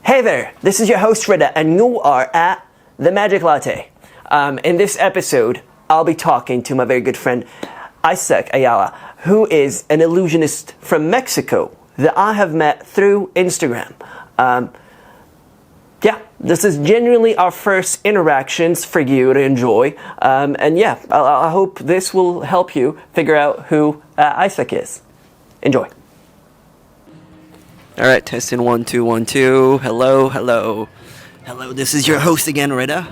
Hey there, this is your host Rita, and you are at the Magic Latte. In this episode, I'll be talking to my very good friend Issac Ayala, who is an illusionist from Mexico that I have met through Instagram. This is genuinely our first interactions for you to enjoy. I hope this will help you figure out who Issac is. Enjoy. All right, testing 1 2 1 2. Hello. This is your host again, Rita,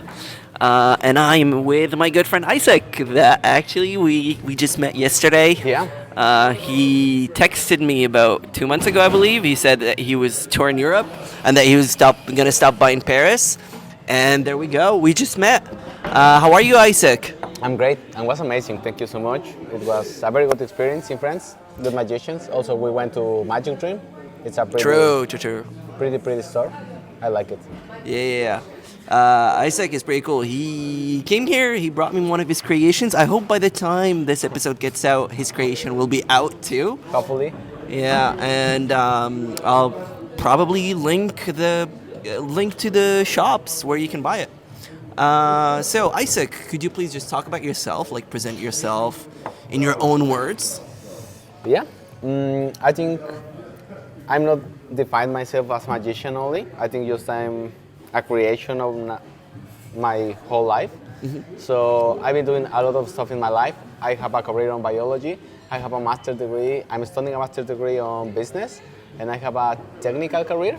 and I'm with my good friend Issac. That actually we just met yesterday. Yeah. He texted me about 2 months ago, I believe. He said that he was touring Europe and that he was gonna stop by in Paris, and there we go. We just met. How are you, Issac? I'm great, and it was amazing. Thank you so much. It was a very good experience in France. Good magicians. Also, we went to Magic Dream. It's a True. pretty store. I like it. Yeah. Issac is pretty cool. He came here. He brought me one of his creations. I hope by the time this episode gets out, his creation will be out too. Hopefully. Yeah, and I'll probably link to the shops where you can buy it. So Issac, could you please just talk about yourself, like present yourself in your own words? Yeah. I think I'm not define myself as magician only. I think just I'm a creation of my whole life. Mm-hmm. So I've been doing a lot of stuff in my life. I have a career on biology. I have a master's degree. I'm studying a master's degree on business, and I have a technical career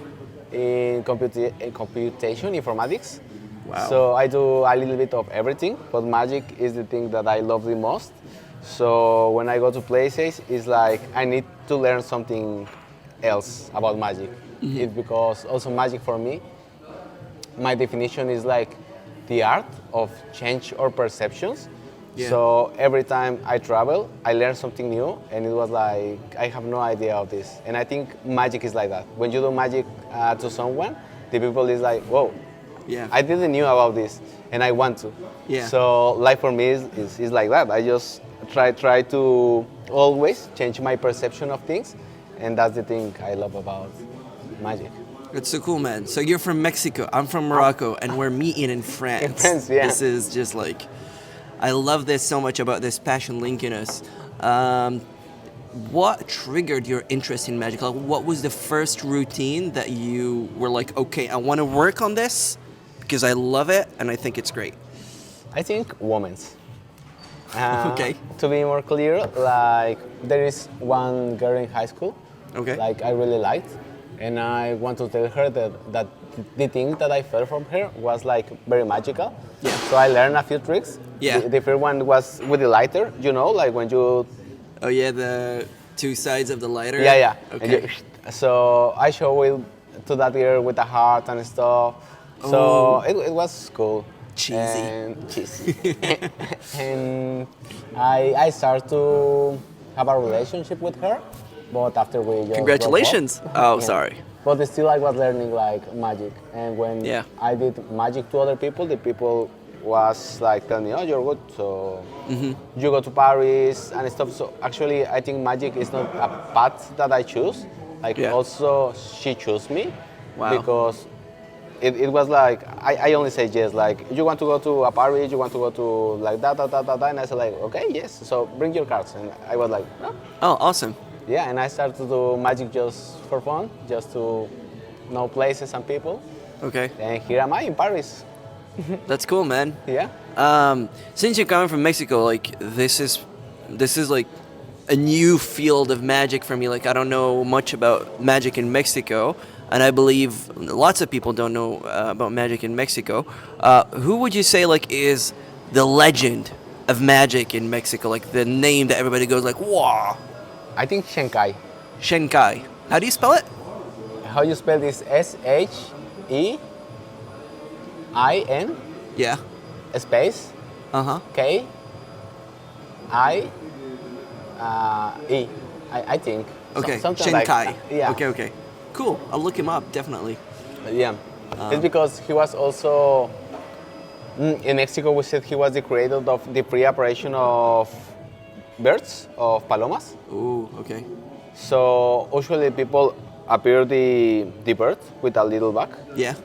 in computation informatics. Wow. So I do a little bit of everything, but magic is the thing that I love the most. So when I go to places, it's like I need to learn something else about magic. Mm-hmm. It's because also magic for me, my definition is like the art of change or perceptions. Yeah. So every time I travel, I learn something new, and it was like I have no idea of this. And I think magic is like that. When you do magic to someone, the people is like, whoa, Yeah. I didn't knew about this, and I want to. Yeah. So life for me is like that. I just try to always change my perception of things, and that's the thing I love about magic. It's so cool, man. So you're from Mexico, I'm from Morocco, and we're meeting in France. In France, yeah. This is just like, I love this so much about this passion linking us. What triggered your interest in magic? Like, what was the first routine that you were like, okay, I want to work on this because I love it and I think it's great? I think women's. Okay. To be more clear, like there is one girl in high school, Okay. like I really liked, and I want to tell her that the thing that I felt from her was like very magical. Yeah. So I learned a few tricks. Yeah. The first one was with the lighter, like when you. Oh yeah, the two sides of the lighter? Yeah. Okay. So I showed it to that girl with the heart and stuff. So it was cool. Cheesy. And cheesy. And I started to have a relationship with her, but after we just Congratulations. broke up. Oh, Yeah. sorry. But still I was learning like magic. And when Yeah. I did magic to other people, the people was like telling me, oh, you're good, so you go to Paris and stuff. So actually I think magic is not a path that I choose. Like Yeah. also she chose me. Wow. Because it was like, I only say yes, like you want to go to a Paris, you want to go to like that, and I said like, okay, yes, so bring your cards. And I was like, no. Oh, awesome. Yeah, and I started to do magic just for fun, just to know places and people. Okay. And here am I in Paris. That's cool, man. Yeah. Since you're coming from Mexico, like this is like a new field of magic for me. Like I don't know much about magic in Mexico, and I believe lots of people don't know about magic in Mexico. Who would you say like is the legend of magic in Mexico? Like the name that everybody goes like, wow. I think Shanghai. Shenkai. How do you spell it? How you spell this? SHEIN Yeah. space Uh-huh. KIE. I think. Okay. Something like Shenkai. that. Yeah. Okay. Cool. I'll look him up, definitely. Yeah. It's because he was also in Mexico. We said he was the creator of the pre-operation of birds, of palomas. Ooh, okay. So usually people appear the bird with a little bag. Yeah.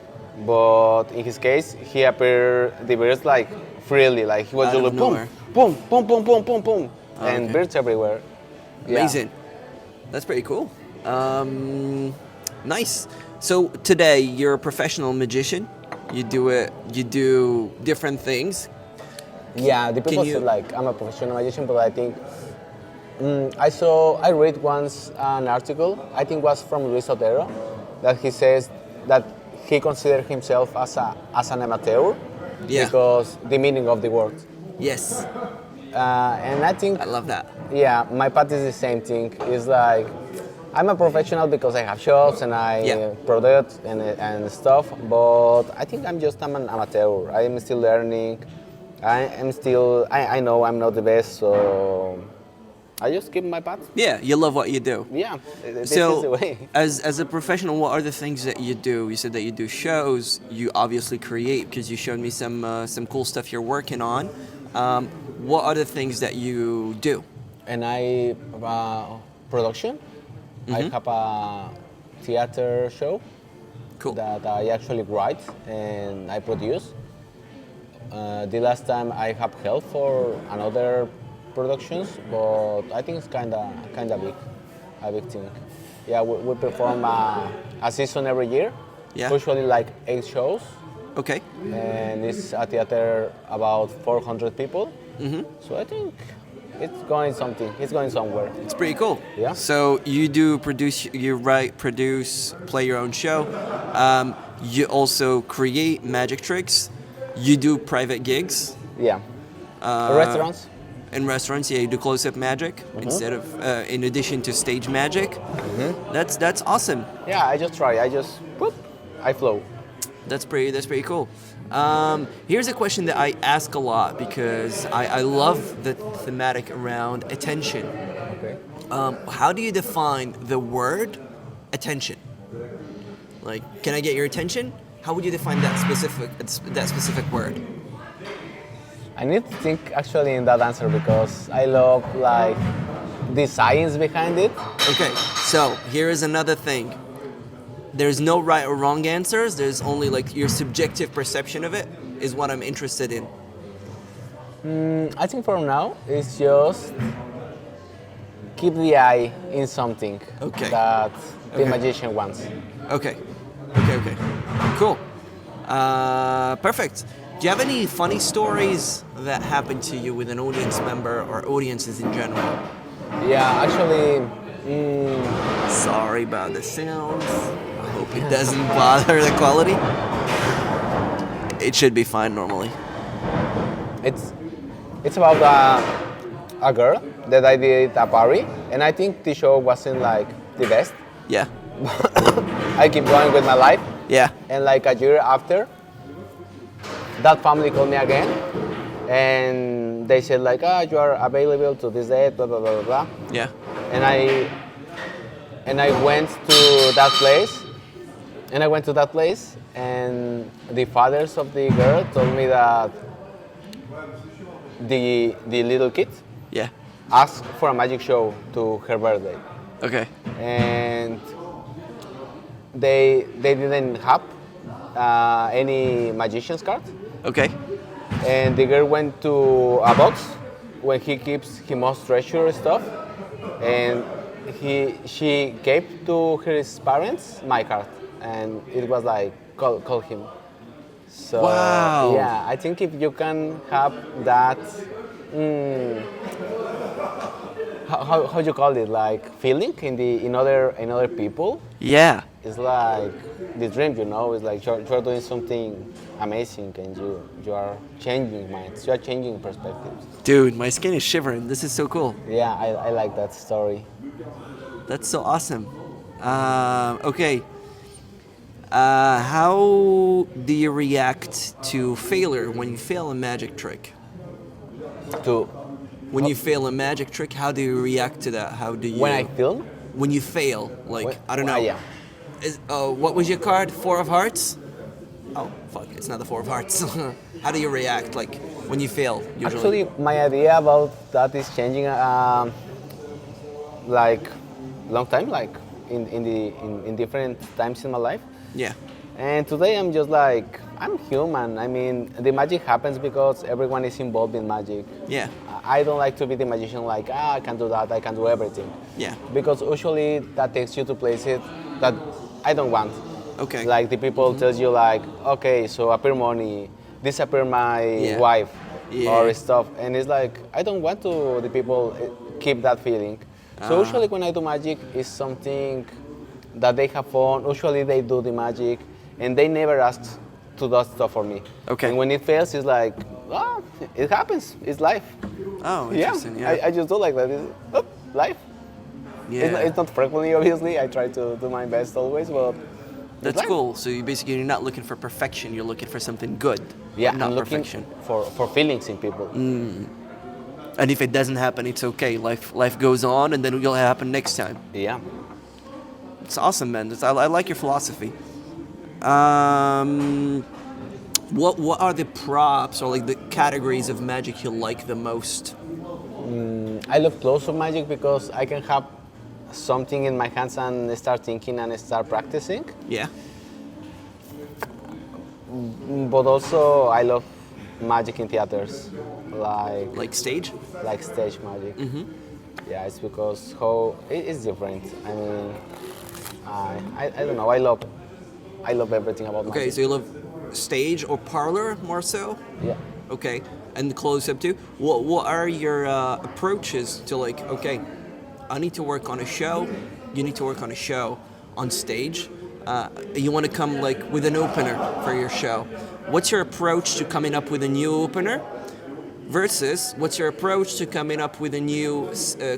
But in his case, he appeared the birds like freely, like he was Out just of like boom, nowhere. boom, boom, boom, boom, boom, boom, and okay. birds everywhere. Yeah. Amazing. That's pretty cool. Nice. So today you're a professional magician. You do it. You do different things. Yeah, the people you- say like I'm a professional magician, but I think I read once an article. I think it was from Luis Otero, that he says that he considers himself as an amateur Yeah. because the meaning of the word. Yes. And I think I love that. yeah, my path is the same thing. It's like I'm a professional because I have shops and I Yeah. produce and stuff, but I think I'm an amateur. I am still learning. I know I'm not the best, so I just keep my path. Yeah, you love what you do. Yeah, this is the So, way. as a professional, what are the things that you do? You said that you do shows. You obviously create because you showed me some cool stuff you're working on. What are the things that you do? And I production. I have a theater show Cool. that I actually write and I produce. The last time I have help for another productions, but I think it's kinda big, a big thing. Yeah, we perform a season every year. Yeah. Usually like 8 shows, Okay. and it's a theater about 400 people. So I think it's going something. It's going somewhere. It's pretty cool. Yeah. So you do produce, you write, produce, play your own show. You also create magic tricks. You do private gigs Yeah. Restaurants. in restaurants. Yeah, you do close-up magic instead of, in addition to stage magic. That's awesome. Yeah, I just try. I just whoop, I flow. That's pretty cool. Here's a question that I ask a lot because I love the thematic around attention. Okay. How do you define the word attention? Like, can I get your attention? How would you define that specific word? I need to think actually in that answer because I love like the science behind it. Okay, so here is another thing. There's no right or wrong answers. There's only like your subjective perception of it is what I'm interested in. I think for now it's just keep the eye in something Okay. that the Okay. magician wants. Okay, okay. Cool. Perfect. Do you have any funny stories that happened to you with an audience member or audiences in general? Yeah, actually, Sorry about the sounds. I hope it doesn't bother the quality. It should be fine normally. it's about a girl that I did a party, and I think the show wasn't like the best. Yeah. I keep going with my life, Yeah. and like a year after, that family called me again, and they said like, you are available to this date, blah blah blah blah blah. Yeah. And I went to that place, and the fathers of the girl told me that the little kid Yeah. asked for a magic show to her birthday, Okay. and they didn't have any magician's card, Okay. and the girl went to a box where he keeps his most treasured stuff, and she gave to his parents my card, and it was like call him. So Wow. yeah, I think if you can have that, how you call it, like feeling in other people, Yeah. it's like the dream, you know. It's like you're doing something amazing, and you are changing minds, you are changing perspectives. Dude, my skin is shivering. This is so cool. Yeah, I like that story. That's so awesome. Okay. How do you react to failure when you fail a magic trick? To When you fail a magic trick, how do you react to that? How do you? when I film, When you fail, like When- I don't know. yeah. What was your card? 4 of hearts? Oh fuck! It's not the 4 of hearts. How do you react, like when you fail? Usually. actually, my idea about that is changing. Like long time, like in different times in my life. Yeah. And today I'm just like, I'm human. I mean, the magic happens because everyone is involved in magic. Yeah. I don't like to be the magician like, I can do that, I can do everything. Yeah. Because usually that takes you to places that I don't want. Okay. Like the people tells you like, okay, so appear money, disappear my wife, or stuff. And it's like, I don't want to the people keep that feeling. So usually when I do magic, it's something that they have fun. Usually they do the magic and they never ask to do stuff for me. Okay. And when it fails, it's like, it happens. It's life. Oh, interesting. Yeah. I just do like that. It's life. Yeah. It's not frequently, obviously. I try to do my best always, but That's cool. So you basically you're not looking for perfection. You're looking for something good. yeah, not I'm looking perfection. for feelings in people. And if it doesn't happen, it's okay. Life goes on, and then it'll happen next time. Yeah. It's awesome, man. I like your philosophy. What are the props or like the categories of magic you like the most? I love close-up magic because I can have something in my hands and start thinking and start practicing. Yeah. But also I love magic in theaters, Like stage? like stage magic. Yeah, it's because how it's different. I mean, I don't know. I love everything about Okay, magic. so you love stage or parlor more so? Yeah. Okay, and the close-up too. What are your approaches to like? Okay, I need to work on a show. You need to work on a show on stage. You want to come like with an opener for your show. What's your approach to coming up with a new opener? Versus, what's your approach to coming up with a new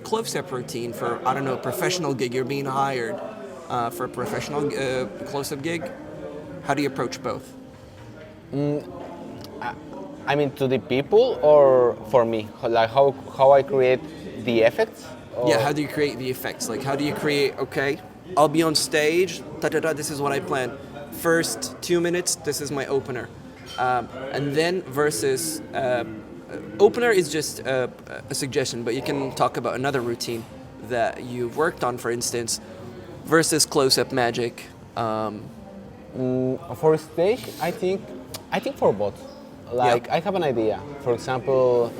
close-up routine for, I don't know, a professional gig? You're being hired for a professional close-up gig. How do you approach both? I mean, to the people or for me? Like how I create the effects? Or Yeah, how do you create the effects? Like, how do you create, okay, I'll be on stage, this is what I plan. First 2 minutes, this is my opener. And then versus, opener is just a suggestion, but you can talk about another routine that you've worked on, for instance, versus close-up magic. For stage, I think for both. Like I have an idea. For example,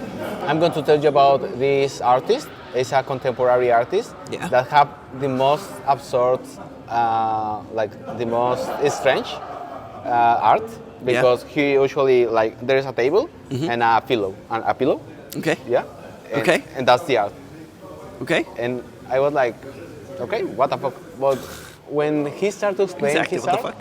I'm going to tell you about this artist. It's a contemporary artist that have the most absurd, like the most strange art because he usually like there is a table and a pillow. Okay. Yeah. And, And that's the art. Okay. And I was like, okay, what the fuck? But when he started to explain his art,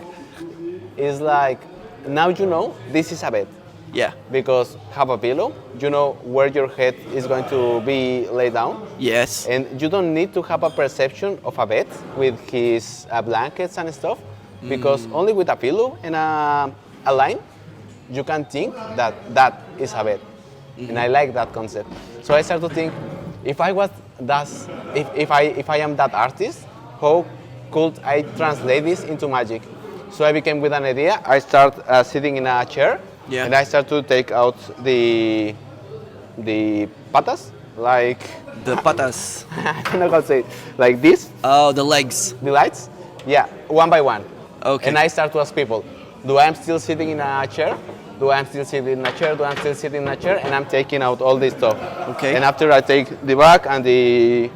it's like, now you know this is a bed. Yeah. Because have a pillow, you know where your head is going to be laid down. Yes. And you don't need to have a perception of a bed with his blankets and stuff, because only with a pillow and a line, you can think that that is a bed. And I like that concept. So I started to think, if I was if I am that artist, how could I translate this into magic? So I became with an idea. I start sitting in a chair, and I start to take out the patas, like the patas. I don't know how to say it. Like this. Oh, the legs. The lights. Yeah, one by one. Okay. And I start to ask people, do I am still sitting in a chair? Do I am still sitting in a chair? Do I am still sitting in a chair? And I'm taking out all this stuff. Okay. And after I take the back and the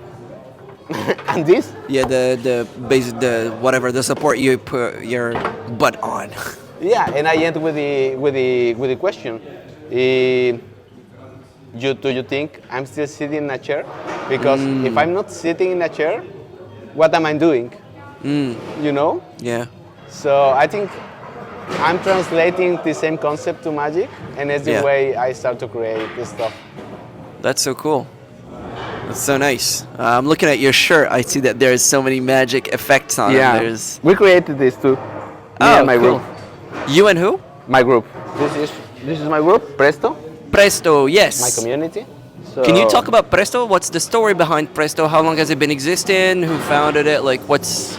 and this. Yeah, the basic, the whatever, the support you put your butt on. Yeah, and I end with the question. Do you think I'm still sitting in a chair? Because if I'm not sitting in a chair, what am I doing? You know? Yeah. So I think I'm translating the same concept to magic, and it's the way I start to create this stuff. That's so cool. That's so nice. I'm looking at your shirt. I see that there's so many magic effects on it. There's... We created this too. Me and my cool. group. You and who? My group. This is my group, Presto. Presto, yes. My community. So Can you talk about Presto? What's the story behind Presto? How long has it been existing? Who founded it? Like, what's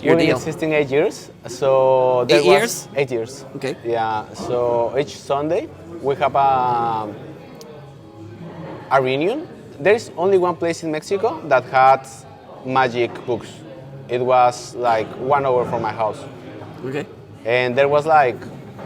your We've been deal? existing 8 years. So 8 years? 8 years. Okay. Yeah. So each Sunday we have a reunion. There is only one place in Mexico that has magic books. it was like 1 hour from my house. Okay. And there was like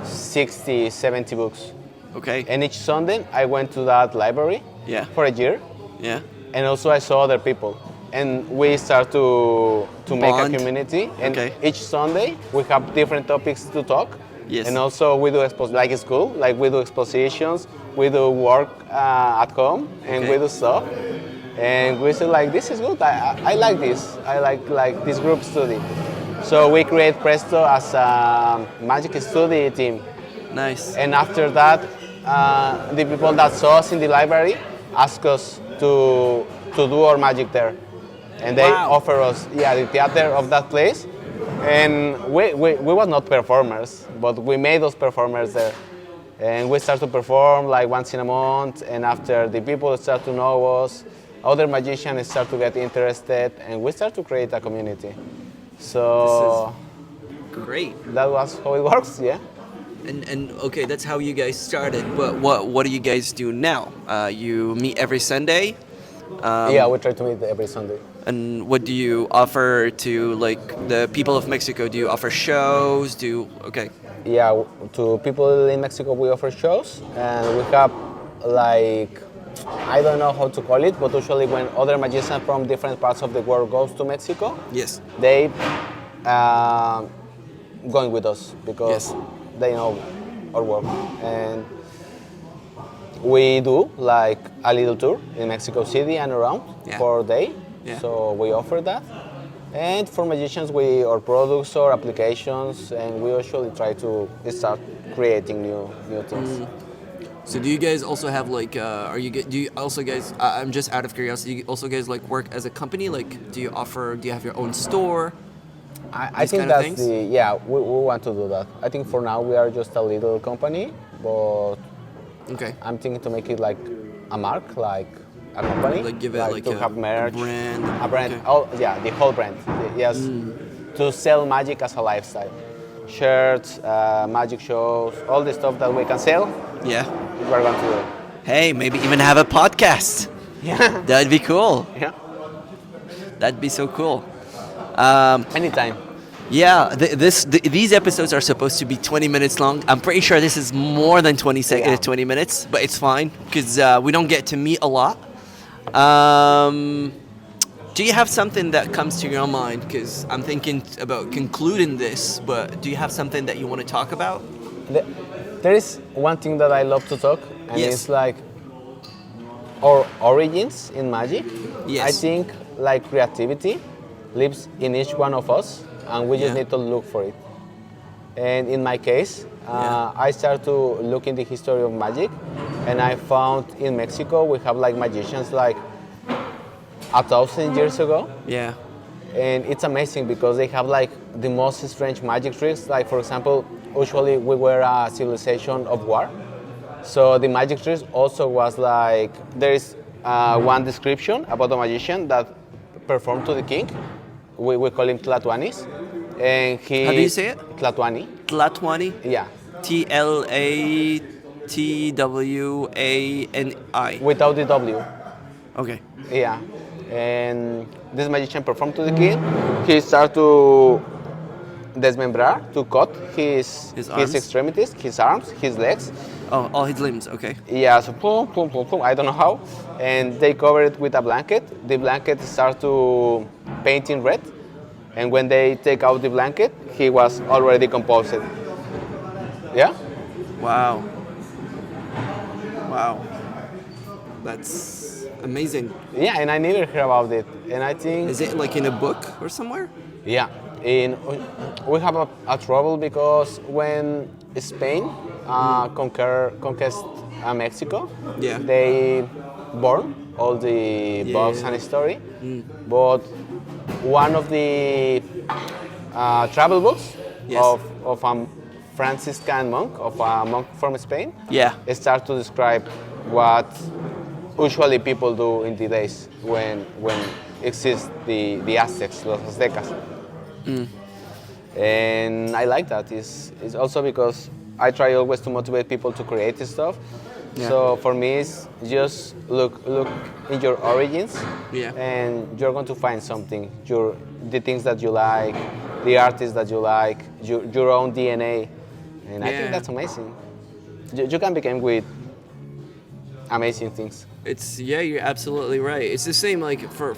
60, 70 books. Okay. And each Sunday I went to that library Yeah. for a year. Yeah. And also I saw other people. And we start to make a Bond. community. And Okay. each Sunday we have different topics to talk. Yes. And also we do like in school, like we do expositions, we do work at home, and Okay. we do stuff. And we said like, this is good. I like this. I like this group study. So we create Presto as a magic study team. Nice. And after that, the people that saw us in the library asked us to do our magic there. And they Wow. offer us, the theater of that place. And we were not performers, but we made those performers there. And we start to perform like once in a month. And after the people start to know us, other magicians start to get interested, and we start to create a community. So Great. that was how it works, yeah. And okay, that's how you guys started. But what do you guys do now? You meet every Sunday. Yeah, we try to meet every Sunday. And what do you offer to like the people of Mexico? Do you offer shows? Okay. Yeah, to people in Mexico we offer shows, and we have like, I don't know how to call it, but usually when other magicians from different parts of the world goes to Mexico, Yes. they going with us because Yes. they know our work. And we do like a little tour in Mexico City and around Yeah. for a day. Yeah. So we offer that. And for magicians, our products or applications, and we usually try to start creating new things. So do you guys also have like do you also guys I'm just out of curiosity, do you also guys like work as a company? Like do you have your own store? I These think kind of that's things? we want to do that. I think for now we are just a little company, but Okay. I'm thinking to make it like a mark, like a company. Like give it like to have merch, a brand. a brand. Okay. Oh yeah, the whole brand. Yes, to sell magic as a lifestyle. Shirts, magic shows, all the stuff that we can sell, Yeah. we're going to do. Hey, maybe even have a podcast. Yeah, That'd be cool. yeah. That'd be so cool. Anytime. Yeah, these episodes are supposed to be 20 minutes long. I'm pretty sure this is more than 20 minutes, but it's fine because we don't get to meet a lot. Do you have something that comes to your mind? Because I'm thinking about concluding this, but do you have something that you want to talk about? There is one thing that I love to talk, and Yes. it's like our origins in magic. Yes. I think like creativity lives in each one of us, and we just Yeah. need to look for it. And in my case, I started to look in the history of magic, and I found in Mexico we have like magicians like 1,000 years ago. Yeah. And it's amazing because they have like the most strange magic tricks. Like for example, usually we were a civilization of war. So the magic tricks also was like, there is one description about a magician that performed to the king. We call him Tlatuanis. And he... How do you say it? Tlatuani. Tlatwani? Yeah. TLATWANI. Without the W. Okay. Yeah. And this magician performed to the king. He started to desmembrar, to cut his arms? extremities, his arms, his legs. Oh, all his limbs. Okay. Yeah, so boom, boom, boom, boom, I don't know how. And they cover it with a blanket. The blanket starts to paint in red. And when they take out the blanket, he was already composed. Yeah? Wow. Wow. That's amazing. Yeah, and I never heard about it. And I think... Is it like in a book or somewhere? Yeah, we have a trouble because when Spain conquest Mexico, Yeah. they burn all the books and history. But one of the travel books Yes. of a Franciscan monk, of a monk from Spain, Yeah. start to describe what usually people do in the days when exist the Aztecs, los Aztecas. And I like that. It's also because I try always to motivate people to create this stuff. Yeah. So for me, it's just look in your origins, Yeah. and you're going to find something. the things that you like, the artists that you like, your own DNA, and I think Yeah. that's amazing. You can become with amazing things. It's yeah, you're absolutely right. It's the same like for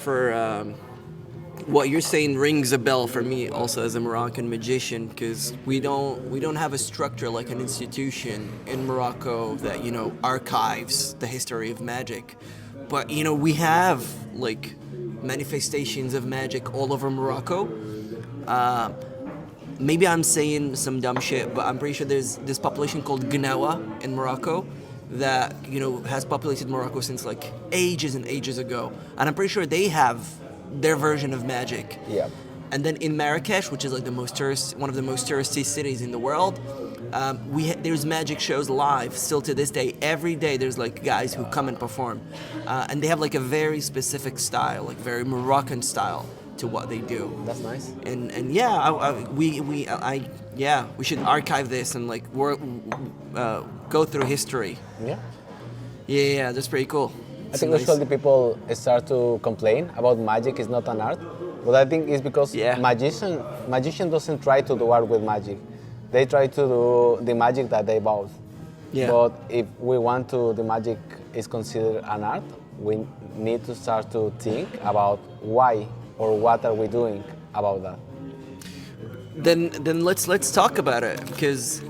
what you're saying rings a bell for me also as a Moroccan magician because we don't have a structure like an institution in Morocco that archives the history of magic, but we have like manifestations of magic all over Morocco. Uh, Maybe I'm saying some dumb shit, but I'm pretty sure there's this population called Gnawa in Morocco that has populated Morocco since like ages and ages ago, and I'm pretty sure they have their version of magic. Yeah. And then in Marrakesh, which is like one of the most touristy cities in the world, there's magic shows live still to this day. Every day there's like guys who come and perform, and they have like a very specific style, like very Moroccan style to what they do. That's nice. And yeah, we should archive this and like go through history. Yeah. Yeah, that's pretty cool. I think usually people start to complain about magic is not an art, but I think it's because Yeah. magician doesn't try to do art with magic. They try to do the magic that they bought. Yeah. But if we want to, the magic is considered an art, we need to start to think about why or what are we doing about that. Then let's talk about it because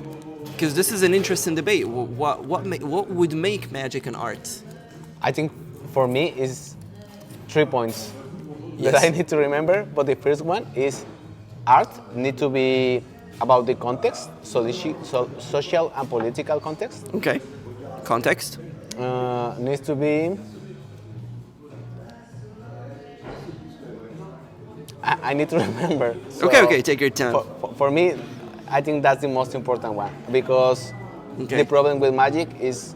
this is an interesting debate. What would make magic an art? I think for me is 3 points Yes. that I need to remember. But the first one is art need to be about the context, social and political context. Okay, context. Needs to be. I need to remember. So Okay, take your time. For me, I think that's the most important one because Okay. the problem with magic is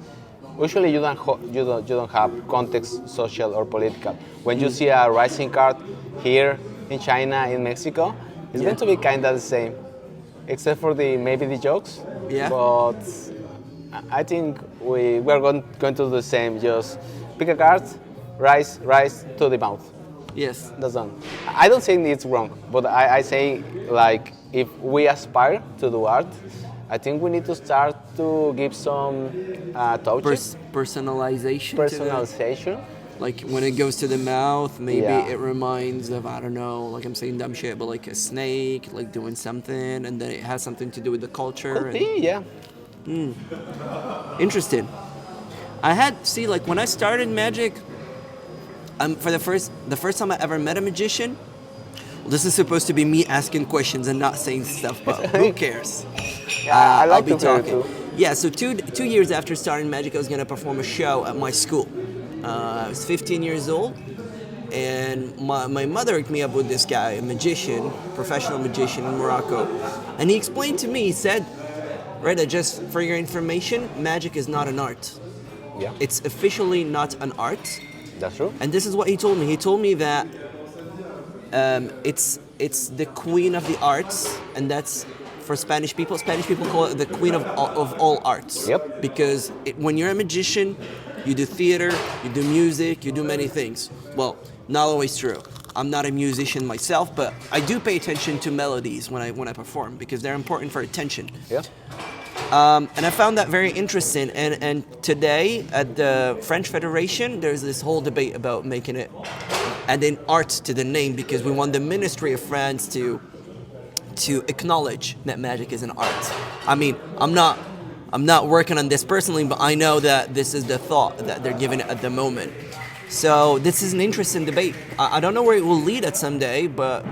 usually you don't have context, social or political. When you see a rising card here in China, in Mexico, it's going to be kind of the same, except for maybe the jokes. Yeah. But I think we're going to do the same. Just pick a card, rise to the mouth. Yes. That's done. I don't think it's wrong, but I say like if we aspire to do art, I think we need to start to give some touches, Personalization. To personalization. like when it goes to the mouth, maybe Yeah. it reminds of I don't know, like I'm saying dumb shit, but like a snake, like doing something, and then it has something to do with the culture. Could be, yeah. Interesting. I had like when I started magic. For the first time I ever met a magician. Well, this is supposed to be me asking questions and not saying stuff, but who cares? Yeah, I like I'll be to hear it talking. too. Yeah, so two years after starting magic, I was gonna perform a show at my school. I was 15 years old, and my mother hooked me up with this guy, a magician, professional magician in Morocco, and he explained to me, he said, Reda, just for your information, magic is not an art. Yeah, It's officially not an art. that's true. And this is what he told me. He told me that it's the queen of the arts, and that's for Spanish people. Spanish people call it the queen of all arts. Yep. Because when you're a magician, you do theater, you do music, you do many things. Well, not always true. I'm not a musician myself, but I do pay attention to melodies when I perform because they're important for attention. Yeah. And I found that very interesting. And today at the French Federation, there's this whole debate about making it adding art to the name because we want the Ministry of France to acknowledge that magic is an art. I mean, I'm not working on this personally, but I know that this is the thought that they're giving it at the moment. So this is an interesting debate. I don't know where it will lead at someday, but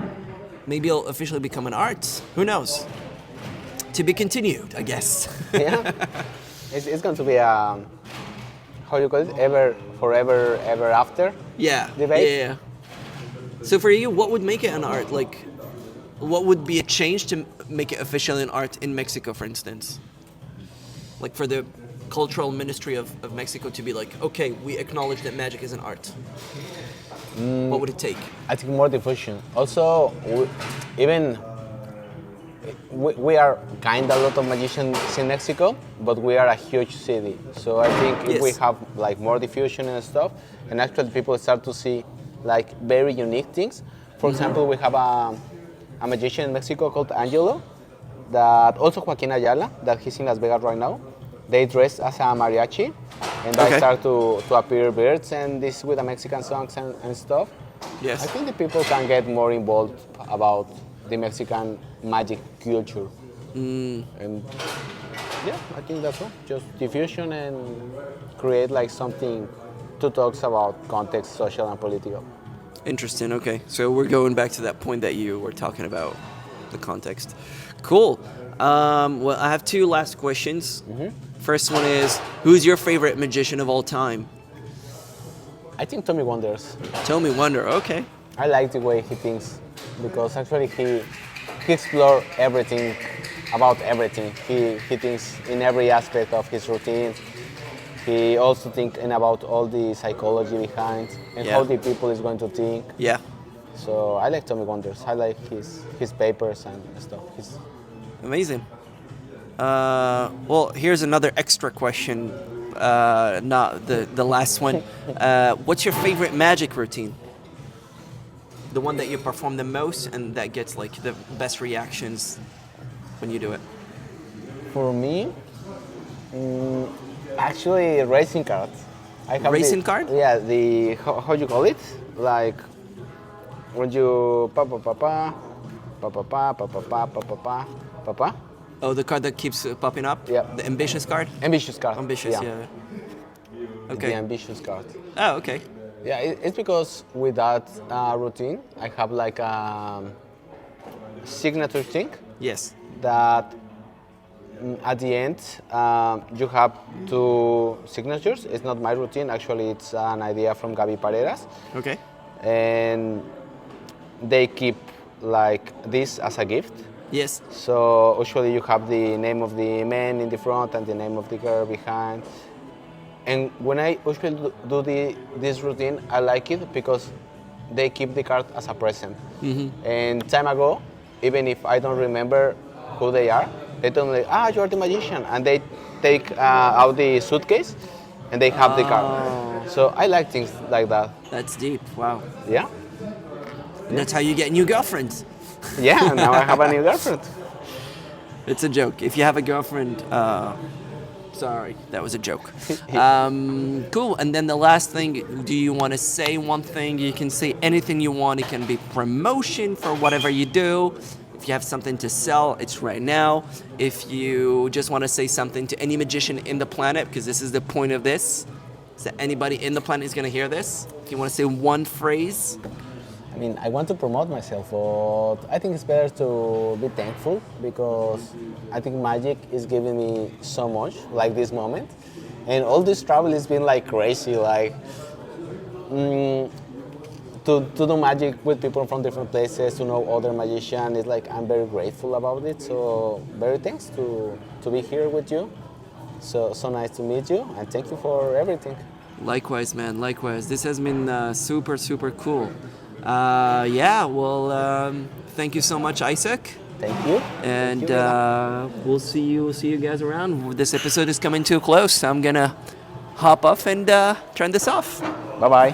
maybe it'll officially become an art. Who knows? To be continued, I guess. Yeah. It's going to be a, how you call it, forever, ever after Yeah. debate. Yeah. So for you, what would make it an art? Like, what would be a change to make it officially an art in Mexico, for instance? Like for the cultural ministry of Mexico to be like, okay, we acknowledge that magic is an art. What would it take? I think more diffusion. Also, we are kind of a lot of magicians in Mexico, but we are a huge city. So I think if we Yes. have like more diffusion and stuff, and actually people start to see like very unique things, For example, we have a magician in Mexico called Angelo, that also Joaquin Ayala, that he's in Las Vegas right now. They dress as a mariachi, and they Okay. start to appear birds and this with the Mexican songs and stuff. Yes. I think the people can get more involved about the Mexican magic culture. And yeah, I think that's all. Just diffusion and create like something to talk about context, social and political. Interesting. Okay, so we're going back to that point that you were talking about, the context. Cool. Well, I have two last questions. First one is, who's your favorite magician of all time? I think Tommy Wonders. Tommy Wonder. Okay. I like the way he thinks because actually he explores everything about everything. He thinks in every aspect of his routine. He also thinking about all the psychology behind and Yeah. how the people is going to think. Yeah. So I like Tommy Wonders. I like his papers and stuff. Amazing. Well, here's another extra question. Not the last one. What's your favorite magic routine? The one that you perform the most and that gets like the best reactions when you do it. For me, actually racing cards. I have Racing card? Yeah, the how you call it? Like when you pa pa pa pa pa pa pa pa pa pa pa pa pa pa. Oh, the card that keeps popping up? Yeah. The ambitious card? Ambitious card. Ambitious, yeah. The Okay. ambitious card. Oh, okay. Yeah, it's because with that routine, I have like a signature thing Yes. that at the end you have two signatures. It's not my routine, actually it's an idea from Gaby Paredes, Okay. and they keep like this as a gift. Yes. So usually you have the name of the man in the front and the name of the girl behind. And when I usually do this routine, I like it because they keep the card as a present. And time ago, even if I don't remember who they are, they tell me, you're the magician. And they take out the suitcase and they have the card. So I like things like that. That's deep. Wow. Yeah? That's how you get new girlfriends. Yeah, now I have a new girlfriend. It's a joke. If you have a girlfriend, sorry, that was a joke. Cool. And then the last thing, do you want to say one thing? You can say anything you want. It can be promotion for whatever you do. If you have something to sell, it's right now. If you just want to say something to any magician in the planet, because this is the point of this, is that anybody in the planet is going to hear this. If you want to say one phrase. I mean, I want to promote myself, but I think it's better to be thankful because I think magic is giving me so much, like this moment. And all this travel has been like crazy, like to do magic with people from different places, to know other magicians, it's like I'm very grateful about it. So very thanks to be here with you. So nice to meet you and thank you for everything. Likewise, man, likewise. This has been super, super cool. Yeah, well, thank you so much, Isaac. Thank you. And Thank you. we'll see you guys around. This episode is coming too close, so I'm gonna hop off and turn this off. Bye-bye.